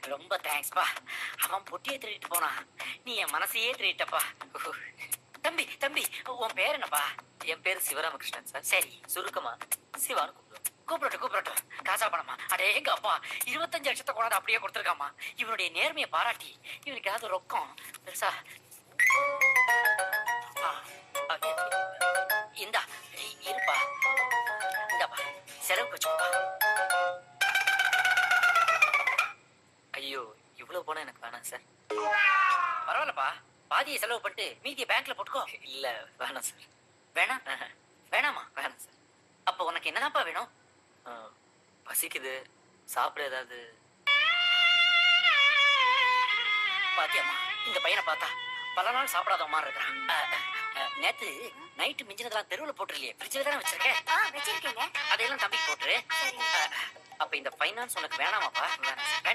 ரொம்ப தேங்க்ஸ்ப்பா. அவன் பொட்டியை திருடிட்டு போனான், நீ என் மனசையே திருடிட்டப்பா. தம்பி தம்பி, உன் பேர் என்னப்பா? என் பேரு சிவராமகிருஷ்ணன் சார். சரி, சுருக்கமா சிவான்னு கூப்பிடுவோம். கூப்பிடட்டும். காசா பணமா? அடே எங்க அப்பா 25 லட்சத்தை கொண்டாந்து அப்படியே கொடுத்துருக்காமா. இவனுடைய நேர்மையை பாராட்டி இவனுக்கு ஏதாவது ரொக்கம் பெருசா. ஆ, ஆ, இந்தா இருப்பா. இந்தாப்பா, செலவுக்கு வச்சுப்பா. ஐயோ, இவ்வளவு போனா எனக்கு வேணாம் சார். பரவாயில்லப்பா, பாதியை செலவு பண்ணிட்டு மீதியை பேங்க்ல போட்டுக்கோ. இல்ல, வேணாம் சார். வேணாம்? வேணாமா? வேணாம் சார். அப்ப உனக்கு என்னதான்ப்பா வேணும்? பசிக்குது, சாப்பிட ஏதாவது. பாத்தியம்மா, இந்த பையனை பார்த்தா பல நாள் சாப்பிடாத மாதிரி இருக்கிறான். நேத்து நைட்டு மிஞ்சினதெல்லாம் தெருவில் போட்டுருலையே, ஃப்ரிட்ஜில் தானே வச்சிருக்கேன். வச்சிருக்கீங்க. அதையெல்லாம் தம்பிக்கு போட்டுரு. அப்ப இந்த ஃபைனான்ஸ் உனக்கு வேணாமாப்பா? வேணாம் சார்.